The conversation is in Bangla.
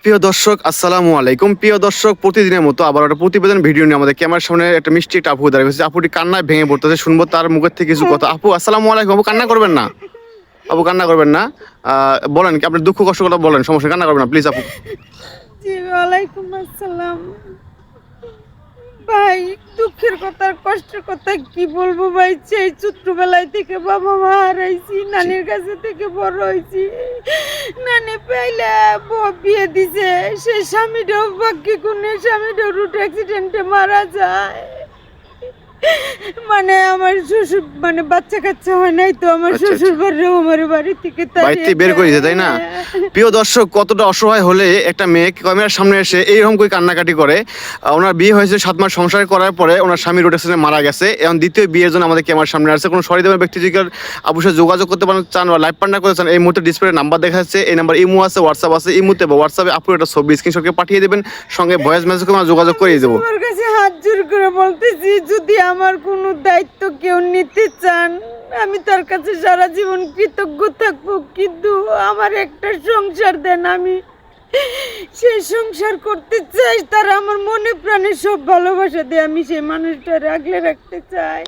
প্রিয় দর্শক আসসালামু আলাইকুম। প্রিয় দর্শক, প্রতিদিনের মতো আবার একটা প্রতিবেদন ভিডিও নিয়ে আমাদের ক্যামেরার সামনে একটা মিষ্টি একটা আপু দাঁড়িয়ে গেছে। আপুটি কান্নায় ভেঙে পড়তেছে, শুনবো তার মুখের থেকে কিছু কথা। আপু আসসালামু আলাইকুম। আপু কান্না করবেন না, আপু কান্না করবেন না। বলেন কি আপনার দুঃখ কষ্ট কথা বলেন, সমস্যা, কান্না করবেন না প্লিজ আপু। জি ওয়ালাইকুম আসসালাম। ভাই, দুঃখের কথা আর কষ্টের কথা কি বলবো ভাই। সেই ছোট্টবেলায় থেকে বাবা মা হারাইছি, নানির কাছে থেকে বড় হয়েছি। নানি পাইলে বিয়ে দিছে, সে স্বামীটাও ভাগ্যে কোনে, স্বামীটাও রুট অ্যাক্সিডেন্টে মারা যায়। মানে আমার শ্বশুর মানে বাচ্চা কাচ্চা হয় নাই তো, আমার আচ্ছা, শ্বশুর বাড়িও আমার বাড়ি থেকে বাড়িতে বের করে দিয়েছে, তাই না? প্রিয় দর্শক, কতটা অসহায় হলে একটা মেয়ে ক্যামেরার সামনে এসে এইরকম করে কান্নাকাটি করে। ওনার বিয়ে হয়েছে 7 মাস সংসার করার পরে ওনার স্বামী রোড অ্যাক্সিডেন্টে মারা গেছে। এখন দ্বিতীয় বিয়ের জন্য আমাদের ক্যামেরার সামনে আসছে। কোনো সহৃদয় ব্যক্তি যদি আপুর সাথে যোগাযোগ করতে পারেন চান বা লাইভ পার্টনার করতে চান, এই মুহূর্তে ডিসপ্লে নাম্বার দেখা যাচ্ছে, এই নাম্বার ইমো আছে, হোয়াটসঅ্যাপ আছে। ইমোতে বা হোয়াটসঅ্যাপে আপুর একটা ছবি স্ক্রিনশটকে পাঠিয়ে দেবেন, সঙ্গে ভয়েস মেসেজ করে আমরা যোগাযোগ করিয়ে দেবো। আমার কাছে হাত জোর করে বলতেছি, যদি আমার কোনো দায়িত্ব কেউ নিতে চান, আমি তার কাছে সারা জীবন কৃতজ্ঞ থাকবো। কিন্তু আমার একটা সংসার দেন, আমি সেই সংসার করতে চাই। তারা আমার মনে প্রাণে সব ভালোবাসা দিয়ে আমি সেই মানুষটা আগলে রাখতে চাই।